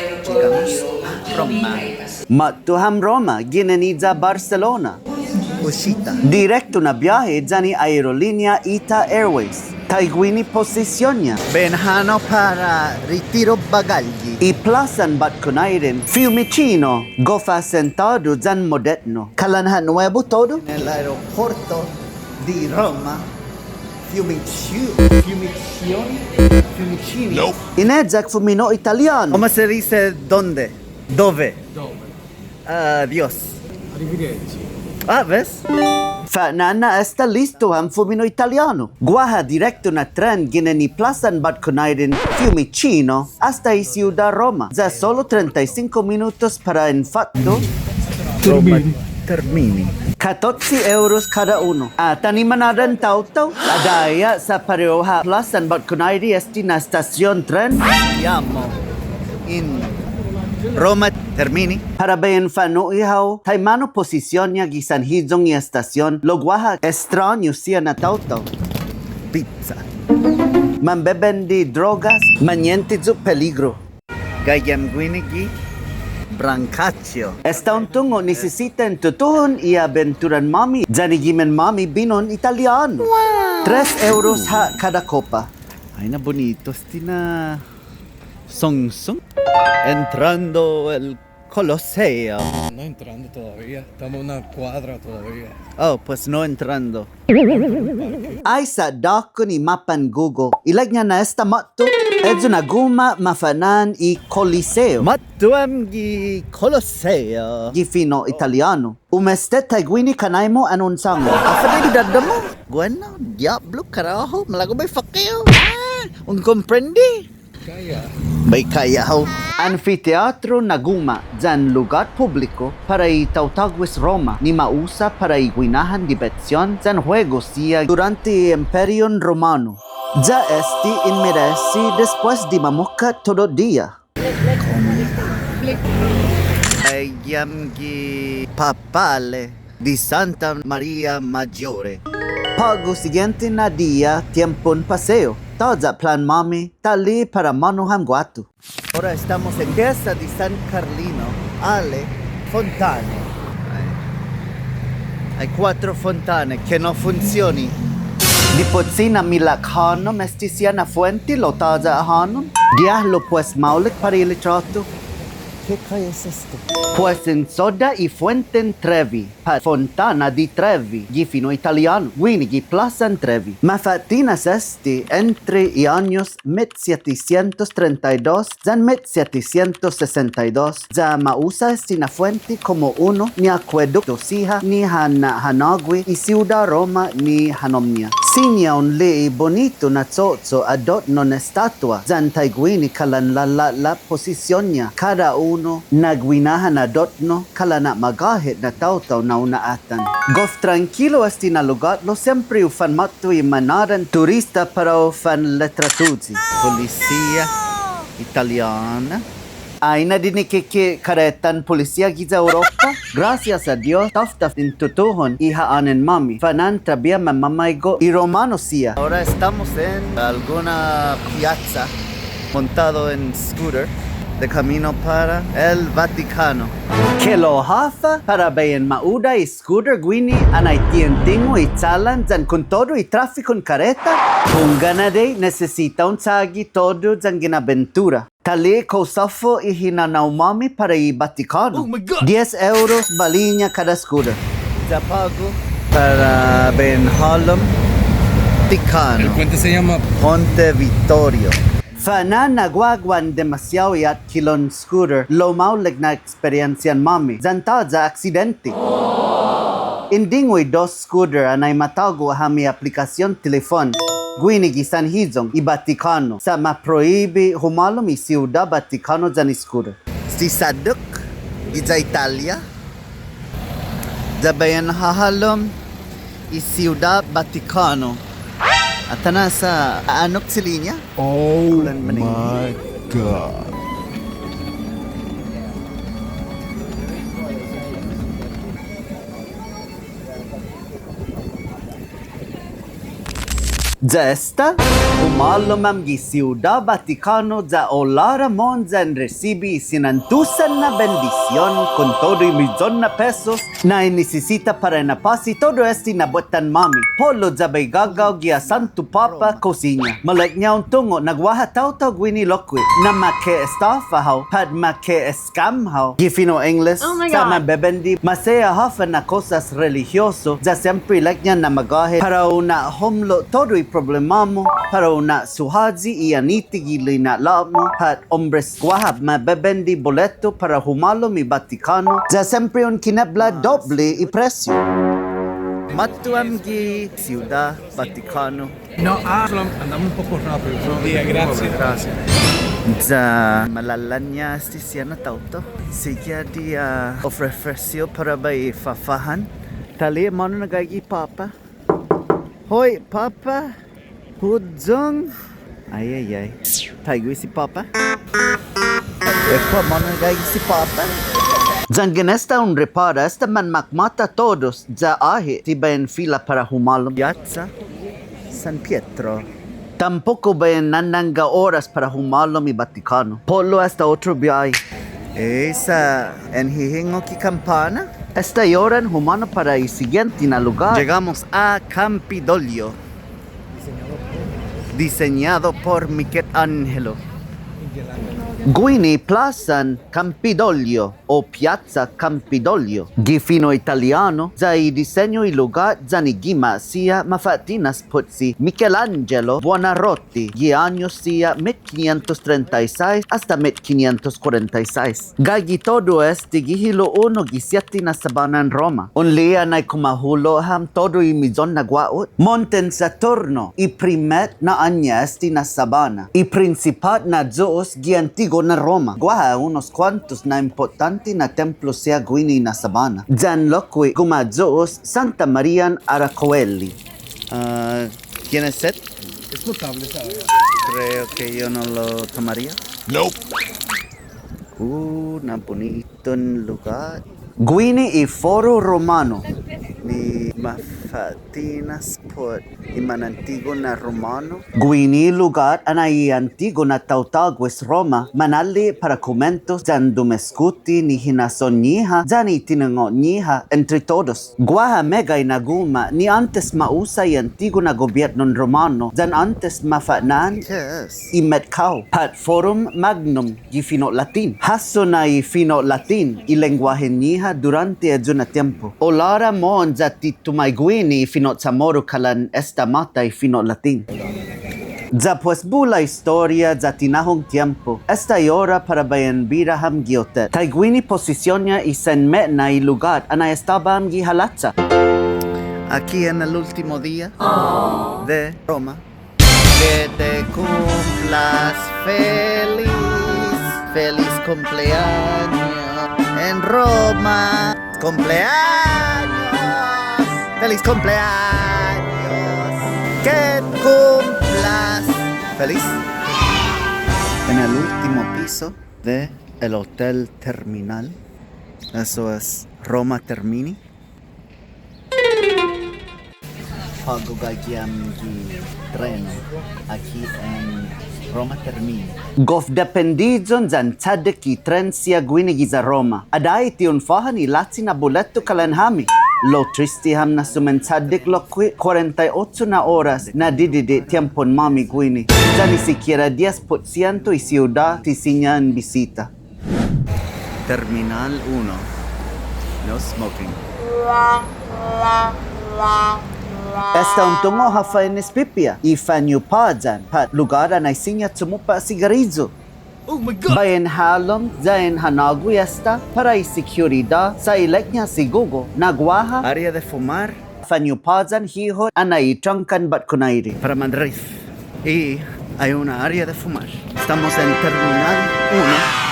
Llegamos Roma. Matuham Roma, ginenizza Barcelona. Uscita. Diretto na viaje zani aerolínea Ita Airways. Taiguini posizionia. Benjano para Retiro Bagagli. I plasan Batconairen, Fiumicino, gofa sentado zan moderno. Calanhan nuevo todo? En el aeropuerto di Roma. Fiumicini. No. Inedzak fumino italiano. ¿Cómo se dice dónde? Dove? Adiós. Arrivederci. Ah, ¿ves? Nana está listo ham fumino italiano. Guaja directo na tren gineni plasan Batconairen, Fiumicino, hasta y Ciudad Roma. Ya solo 35 minutos para infacto. Termini. 14 euros cada uno. Tanimanadan tau-tau. Adaya sa parehoha plasan Batconairi esti na stasyon tren. Siamo in Roma Termini. Para bayan fano ihaw, taimano posisyonya gisan hizong y estasyon, logwaha estranyo siya na tau-tau. Pizza. Mambebendi drogas, manyentizu peligro. Gayamguinigi. Brancaccio. Esta un tungo necesitan tutuhon y aventuran mami. Zanigimen mami binon italiano. 3 euros ha cada copa. Ay, na bonito. Stina Song. Entrando el Coloseo. No entrando todavía, estamos a una cuadra todavía. Oh, pues no entrando. Ay sa dako ni mapan Google. Ilag niya na esta matto. Edzo na guma mafanan i Coliseo. Matuam gi Coloseo. Gifino italiano. Umeste taiguini kanay mo anunsango. Apa di dadamo? Bueno, diablo, carajo. Malago may fakeo. Un comprende? Kaya. May kaya ho. Anfiteatro Naguma, dyan lugar publiko para itautagwis Roma ni mausa para iguinahan diversión dyan juegos siya durante Imperium Romano. Ya esti inmeresi después di mamuka todo dia. Ayam gi Papale di Santa Maria Maggiore. Pago siguiente na dia, tiempon paseo. Toda plan mami, tali para manuham guatu. Ahora estamos en Chiesa di San Carlino alle Fontane. Hay 4 fontane que no funcionan. Di potsina milakhanom estisia na fuente lo taza hanom. Diah lo pues maulik para il trato. ¿Qué calle es esto? Pues en soda y fuente in Trevi, pa fontana di Trevi, gifino italiano, guini gi plaza in Trevi. Ma fatinas esti entre i años 1732 zan 1762, za mausa esti na fuente como uno ni acueducto siha ni hanagui y ciudad Roma ni hanomnia. Signa un lei bonito na zozo adot non estatua, zan taiguini kalan la posicionia cada uno nagwinahan na dotno kalana magahit na tautaw na unaatan. Gof tranquilo esti na lugar lo siempre ufan matu y manaran turista para ufan letratuzzi. Policía italiana. Ay na dinikiki karetan polisia giza Europa. Gracias a Dios taftaf intutuhon ihaanen mami. Fanan tabia mamamaigo y romano siya. Ahora estamos en alguna piazza montado en scooter de camino para el Vaticano. Que lo hafa para bayan mauda y scooter guini anay tientingo y talan zan con todo y tráfico en careta. Kung ganade necesita un sagi todo zan ginaventura. Tali kosafo y hinanaumami para el Vaticano. Oh my God! 10 euros baliña cada scooter. Ya pago para Benhalom El Ticano. puente se llama Ponte Vittorio. Fanan nagwagwan demasiado y at kilon scooter lo maulig na experiencian mami. Zanta za aksidente. Indingoy 2 scooter anay matago hami aplikasyon telefon. Guinigi San Hizong y Vaticano sa maprohibi humalom y Ciudad Vaticano zan scooter. Si Saduk, Giza Italia. Zabayan Hahalom y Ciudad Vaticano. At nasa anok si linya? Oh Ulan maning. my God. Ya esta, umalumam gi Ciudad Vaticano ya olara monzan recibi sinantusan na bendición con todo y millón na pesos na necesita para napasi todo este nabutan mami. Polo ya bay gagaw gia Santo Papa Cosinya. Malak niya un tungo nagwaha tao gwini lokwe na make-estafa haw pad make-scam haw. Gifino English Oh my sa God. mabebendi masaya hafa na cosas religioso ya siempre like niya na magahe para una homlo todo y problema mo para una suhazi y aniti gili na lamo pat hombres wahab mabebendi boleto para humalo mi Vaticano ya siempre un kinebla doble y precio. Matuam gi Ciudad Vaticano. No, andamos un poco rápido. Buenos días, gracias. Gracias. Ja malalanya sti siya na tauto. Siya di ofreció para bay fafahan. Tali mo na nagagi papa. Hoy papa. Hudjong. Ay. Tayo si papa. Epa mo na nagagi si papa. Jan ginesta un repara esta man makmata todos ya ahe tiba en fila para humalo. Piazza San Pietro. Tampoco vayan nanga horas para humalo mi Vaticano. Polo hasta otro viaje. Esa en hihingo ki campana. Esta hora en humano para el siguiente na lugar. Llegamos a Campidoglio. Diseñado por Michelangelo. Guini Plazan Campidoglio o Piazza Campidoglio. Gifino italiano, za i disegno y lugar zanigima sia mafatinas putsi Michelangelo Buonarroti, y años sia 1536 hasta 1546. Gagi todo este gihilo uno gisiati na sabana en Roma. Un lia na kumahulo ham todo y millon na guaut. Monten Saturno y primet na anya esti na sabana. Y principat na Zeus gi antigo na Roma. Guaha unos cuantos na importanti na templo sea guini na sabana. Jan loqui guma Zeus Santa Maria Aracoeli. ¿Quién es Seth? Es potable, ¿sabes? Creo que yo no lo tomaría. Nope. Una bonito lugar. Guini y foro romano. Ni mafatinas por iman antigo na romano. Guini lugar anay antigo na tautagues Roma. Manali para comentos jan dumescuti ni hinasonyiha jan itinangonyiha entre todos. Guaha mega inaguma ni antes mausa y antigo na gobierno romano jan antes mafanan Yes. y metcao. Pat forum magnum y fino latin. Haso na y fino latin y lenguaje niha durante el tiempo. Olara mon jati tumaiguini fino zamoro kalan esta mata y fino latin. Ya pues bula historia jatinahong tiempo. Esta hora para bayan biraham giotet. Taiguini posicionia y senmetna y lugar ana estabam gihalatza. Aquí en el último día de Roma. Que te cumplas feliz, feliz cumpleaños en Roma. Cumpleaños, feliz cumpleaños. Que cumplas feliz. En el último piso de el Hotel Terminal. Eso es Roma Termini. Pagugayam gi treno aquí en Roma Termini. Gof dependizon jan tzadek y tren sia guini giza Roma. Adai ti unfahan y latsi na boleto kalanhami. Lo tristi ham na sumen tzadek lo 48 na horas na didide tiempon mami guini. Ya ni siquiera 10% y ciudad ti sinya en visita. Terminal 1. No smoking. Esta un tungo hafa en espipia y fanyu pajan pat lugar na isinya tsumupa sigarizo. Oh my God! Bayan halom zain hanagu esta para y seguridad sa ileknya sigugo nagwaha Área de fumar fanyu pajan hihot anay trangkan bat kunairi. para Madrid. Y hay una área de fumar. Estamos en Terminal 1.